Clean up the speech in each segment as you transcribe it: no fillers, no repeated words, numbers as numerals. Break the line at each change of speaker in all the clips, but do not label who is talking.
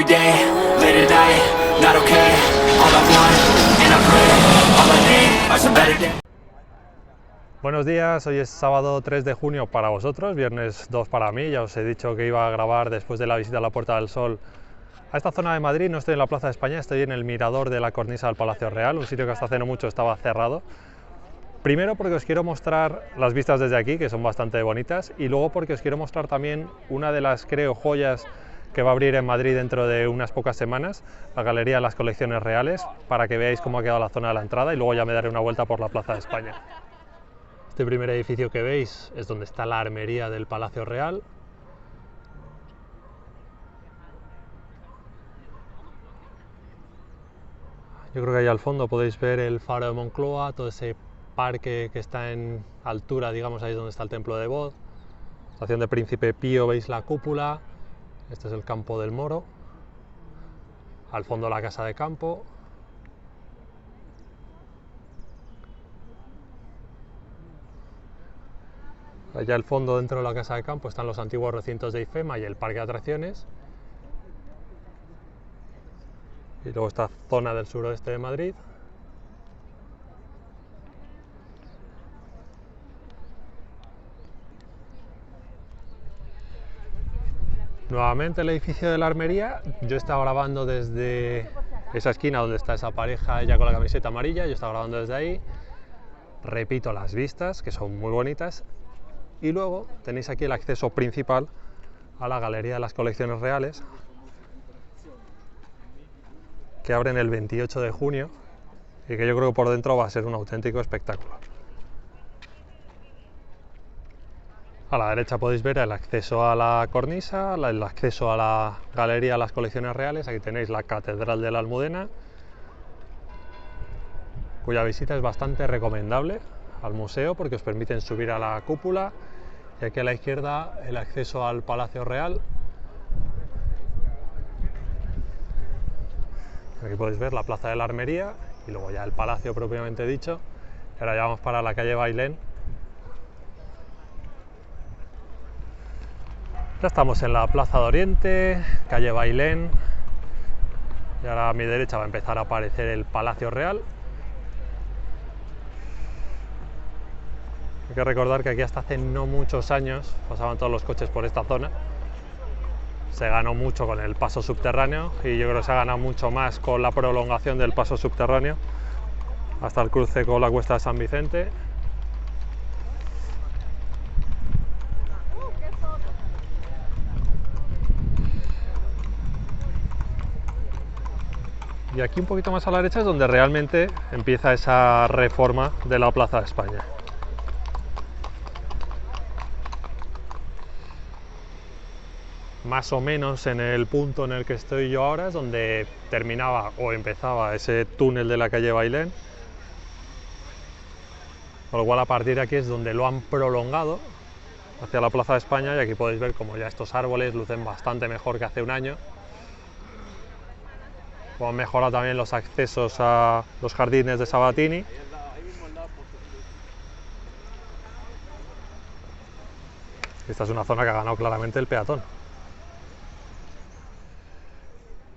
day, late at night, not okay. All I want, and I pray, all I need are some better days.
Buenos días, hoy es sábado 3 de junio para vosotros, viernes 2 para mí. Ya os he dicho que iba a grabar después de la visita a la Puerta del Sol a esta zona de Madrid. No estoy en la Plaza de España, estoy en el mirador de la cornisa del Palacio Real, un sitio que hasta hace no mucho estaba cerrado. Primero porque os quiero mostrar las vistas desde aquí, que son bastante bonitas, y luego porque os quiero mostrar también una de las, creo, joyas que va a abrir en Madrid dentro de unas pocas semanas, la Galería de las Colecciones Reales, para que veáis cómo ha quedado la zona de la entrada y luego ya me daré una vuelta por la Plaza de España. Este primer edificio que veis es donde está la armería del Palacio Real. Yo creo que ahí al fondo podéis ver el faro de Moncloa, todo ese parque que está en altura, digamos, ahí es donde está el Templo de Bod. Estación de Príncipe Pío, veis la cúpula. Este es el Campo del Moro. Al fondo la Casa de Campo. Allá al fondo, dentro de la Casa de Campo, están los antiguos recintos de IFEMA y el parque de atracciones. Y luego esta zona del suroeste de Madrid. Nuevamente el edificio de la armería. Yo estaba grabando desde esa esquina donde está esa pareja, ella con la camiseta amarilla, yo estaba grabando desde ahí. Repito, las vistas, que son muy bonitas. Y luego tenéis aquí el acceso principal a la Galería de las Colecciones Reales, que abren el 28 de junio y que yo creo que por dentro va a ser un auténtico espectáculo. A la derecha podéis ver el acceso a la cornisa, el acceso a la Galería de las Colecciones Reales. Aquí tenéis la Catedral de la Almudena, cuya visita es bastante recomendable al museo porque os permiten subir a la cúpula. Y aquí a la izquierda el acceso al Palacio Real. Aquí podéis ver la Plaza de la Armería y luego ya el Palacio propiamente dicho. Y ahora ya vamos para la calle Bailén. Ya estamos en la Plaza de Oriente, calle Bailén. Y ahora a mi derecha va a empezar a aparecer el Palacio Real. Hay que recordar que aquí hasta hace no muchos años pasaban todos los coches por esta zona. Se ganó mucho con el paso subterráneo y yo creo que se ha ganado mucho más con la prolongación del paso subterráneo hasta el cruce con la Cuesta de San Vicente. Y aquí un poquito más a la derecha es donde realmente empieza esa reforma de la Plaza de España. Más o menos en el punto en el que estoy yo ahora es donde terminaba o empezaba ese túnel de la calle Bailén. Con lo cual a partir de aquí es donde lo han prolongado hacia la Plaza de España y aquí podéis ver como ya estos árboles lucen bastante mejor que hace un año. Como han mejorado también los accesos a los jardines de Sabatini. Esta es una zona que ha ganado claramente el peatón.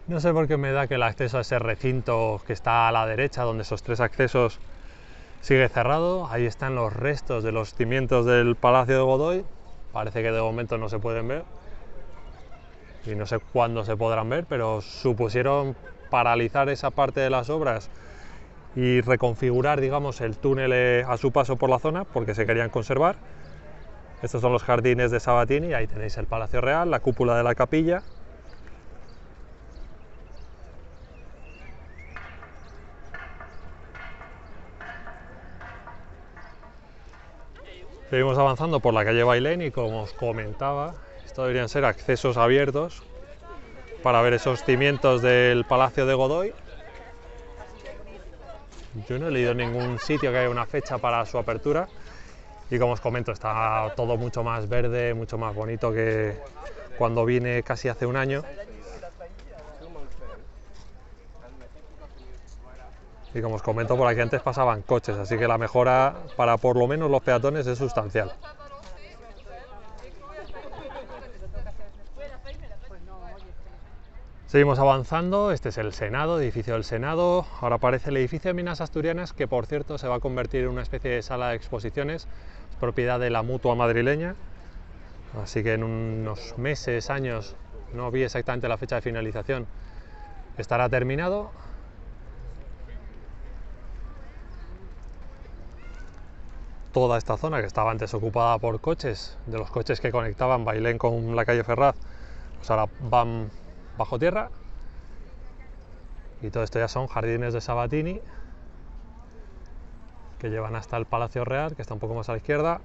No sé por qué me da que el acceso a ese recinto que está a la derecha, donde esos tres accesos, sigue cerrado. Ahí están los restos de los cimientos del Palacio de Godoy. Parece que de momento no se pueden ver. Y no sé cuándo se podrán ver, pero supusieron paralizar esa parte de las obras y reconfigurar, digamos, el túnel a su paso por la zona, porque se querían conservar. Estos son los jardines de Sabatini, ahí tenéis el Palacio Real, la cúpula de la capilla. Seguimos avanzando por la calle Bailén y como os comentaba, estos deberían ser accesos abiertos para ver esos cimientos del Palacio de Godoy. Yo no he leído en ningún sitio que haya una fecha para su apertura y como os comento está todo mucho más verde, mucho más bonito que cuando vine casi hace un año. Y como os comento, por aquí antes pasaban coches, así que la mejora para por lo menos los peatones es sustancial. Seguimos avanzando, este es el Senado, edificio del Senado. Ahora aparece el edificio de Minas Asturianas, que por cierto se va a convertir en una especie de sala de exposiciones, es propiedad de la Mutua madrileña, así que en unos meses, años, no vi exactamente la fecha de finalización, estará terminado. Toda esta zona que estaba antes ocupada por coches, de los coches que conectaban Bailén con la calle Ferraz, pues ahora van bajo tierra, y todo esto ya son jardines de Sabatini que llevan hasta el Palacio Real, que está un poco más a la izquierda,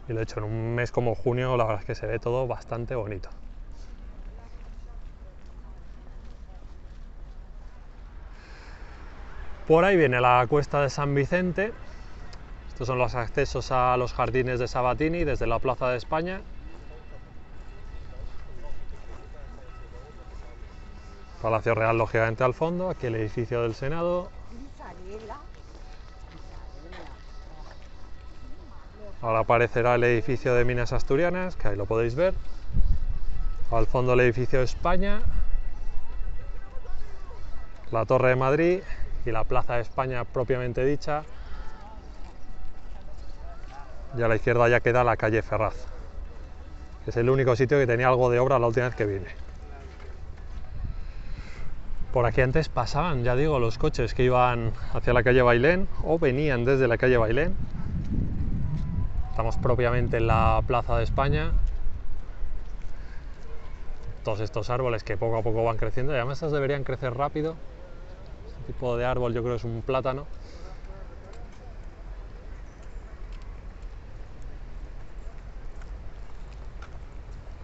y lo he hecho en un mes como junio. La verdad es que se ve todo bastante bonito. Por ahí viene la cuesta de San Vicente. Estos son los accesos a los jardines de Sabatini desde la Plaza de España. Palacio Real lógicamente al fondo, aquí el edificio del Senado. Ahora aparecerá el edificio de Minas Asturianas, que ahí lo podéis ver. Al fondo el edificio de España, la Torre de Madrid y la Plaza de España propiamente dicha. Y a la izquierda ya queda la calle Ferraz, que es el único sitio que tenía algo de obra la última vez que vine. Por aquí antes pasaban, ya digo, los coches que iban hacia la calle Bailén o venían desde la calle Bailén. Estamos propiamente en la Plaza de España. Todos estos árboles que poco a poco van creciendo, y además estos deberían crecer rápido. Este tipo de árbol yo creo que es un plátano.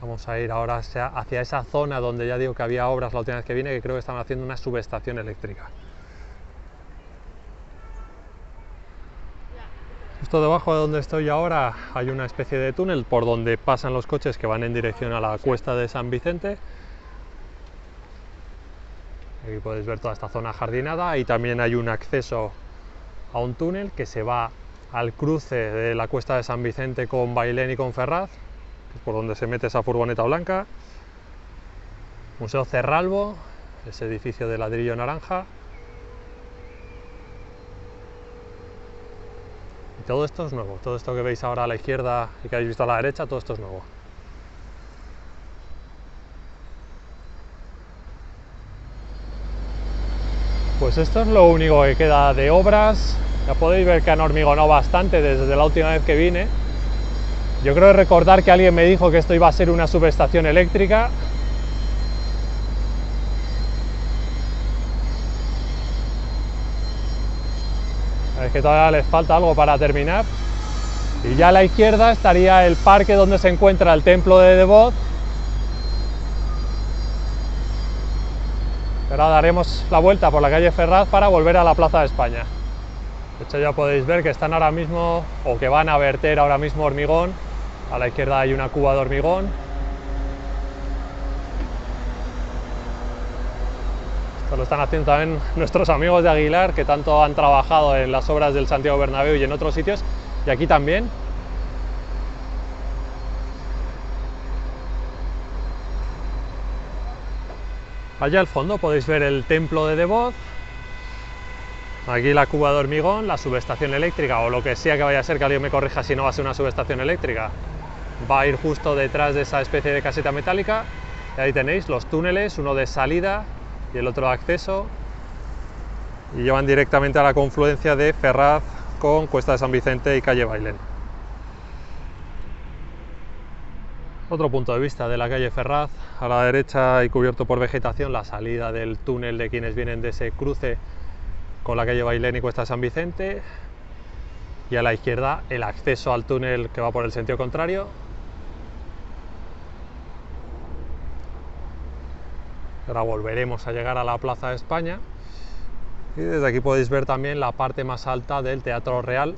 Vamos a ir ahora hacia esa zona donde ya digo que había obras la última vez que vine, que creo que estaban haciendo una subestación eléctrica. Justo debajo de donde estoy ahora hay una especie de túnel por donde pasan los coches que van en dirección a la cuesta de San Vicente. Aquí podéis ver toda esta zona jardinada, y también hay un acceso a un túnel que se va al cruce de la cuesta de San Vicente con Bailén y con Ferraz, por donde se mete esa furgoneta blanca. Museo Cerralbo, ese edificio de ladrillo naranja. Y todo esto es nuevo, todo esto que veis ahora a la izquierda y que habéis visto a la derecha, todo esto es nuevo. Pues esto es lo único que queda de obras. Ya podéis ver que han hormigonado bastante desde la última vez que vine. Yo creo recordar que alguien me dijo que esto iba a ser una subestación eléctrica. Es que todavía les falta algo para terminar. Y ya a la izquierda estaría el parque donde se encuentra el templo de Devot. Ahora daremos la vuelta por la calle Ferraz para volver a la Plaza de España. De hecho ya podéis ver que están ahora mismo, o que van a verter ahora mismo hormigón. A la izquierda hay una cuba de hormigón. Esto lo están haciendo también nuestros amigos de Aguilar, que tanto han trabajado en las obras del Santiago Bernabéu y en otros sitios, y aquí también. Allá al fondo podéis ver el templo de Devot. Aquí la cuba de hormigón, la subestación eléctrica, o lo que sea que vaya a ser, que alguien me corrija si no va a ser una subestación eléctrica, va a ir justo detrás de esa especie de caseta metálica. Y ahí tenéis los túneles, uno de salida y el otro de acceso, y llevan directamente a la confluencia de Ferraz con Cuesta de San Vicente y calle Bailén. Otro punto de vista de la calle Ferraz, a la derecha y cubierto por vegetación, la salida del túnel de quienes vienen de ese cruce con la calle Bailén y Cuesta de San Vicente, y a la izquierda el acceso al túnel que va por el sentido contrario. Ahora volveremos a llegar a la Plaza de España, y desde aquí podéis ver también la parte más alta del Teatro Real,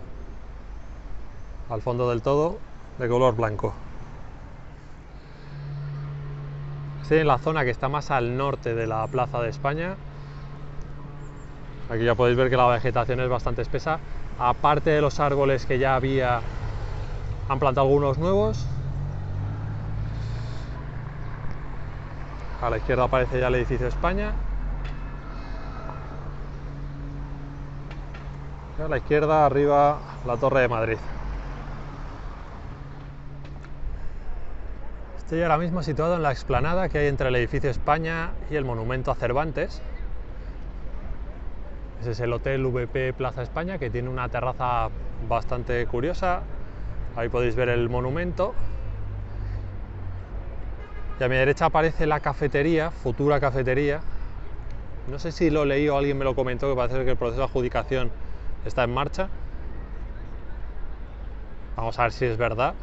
al fondo del todo, de color blanco. Estoy en la zona que está más al norte de la Plaza de España. Aquí ya podéis ver que la vegetación es bastante espesa. Aparte de los árboles que ya había, han plantado algunos nuevos. A la izquierda aparece ya el edificio España. Y a la izquierda, arriba, la Torre de Madrid. Estoy ahora mismo situado en la explanada que hay entre el edificio España y el monumento a Cervantes. Ese es el Hotel VP Plaza España, que tiene una terraza bastante curiosa. Ahí podéis ver el monumento. Y a mi derecha aparece la cafetería, futura cafetería. No sé si lo leí o alguien me lo comentó, que parece que el proceso de adjudicación está en marcha. Vamos a ver si es verdad.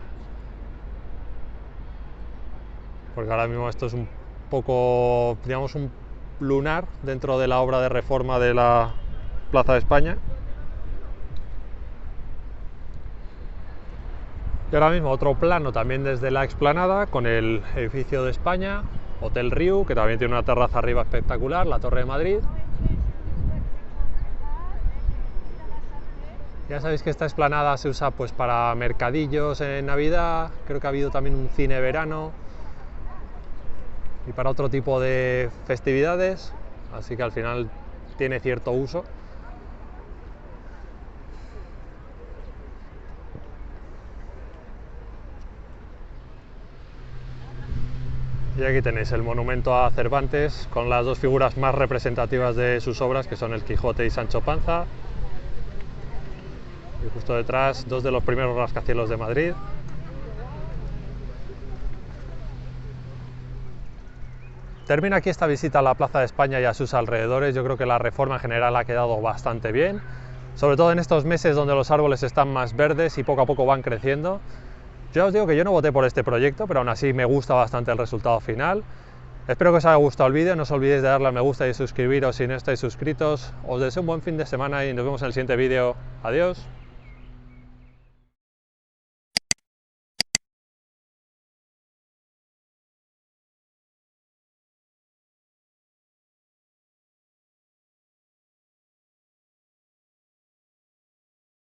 Porque ahora mismo esto es un poco, digamos, un lunar dentro de la obra de reforma de la Plaza de España. Y ahora mismo otro plano también desde la explanada con el edificio de España, Hotel Riu, que también tiene una terraza arriba espectacular, la Torre de Madrid. Ya sabéis que esta explanada se usa pues para mercadillos en Navidad, creo que ha habido también un cine verano y para otro tipo de festividades, así que al final tiene cierto uso. Y aquí tenéis el monumento a Cervantes con las dos figuras más representativas de sus obras, que son el Quijote y Sancho Panza. Y justo detrás, dos de los primeros rascacielos de Madrid. Termina aquí esta visita a la Plaza de España y a sus alrededores. Yo creo que la reforma en general ha quedado bastante bien, sobre todo en estos meses donde los árboles están más verdes y poco a poco van creciendo. Ya os digo que yo no voté por este proyecto, pero aún así me gusta bastante el resultado final. Espero que os haya gustado el vídeo, no os olvidéis de darle a me gusta y suscribiros si no estáis suscritos. Os deseo un buen fin de semana y nos vemos en el siguiente vídeo. Adiós.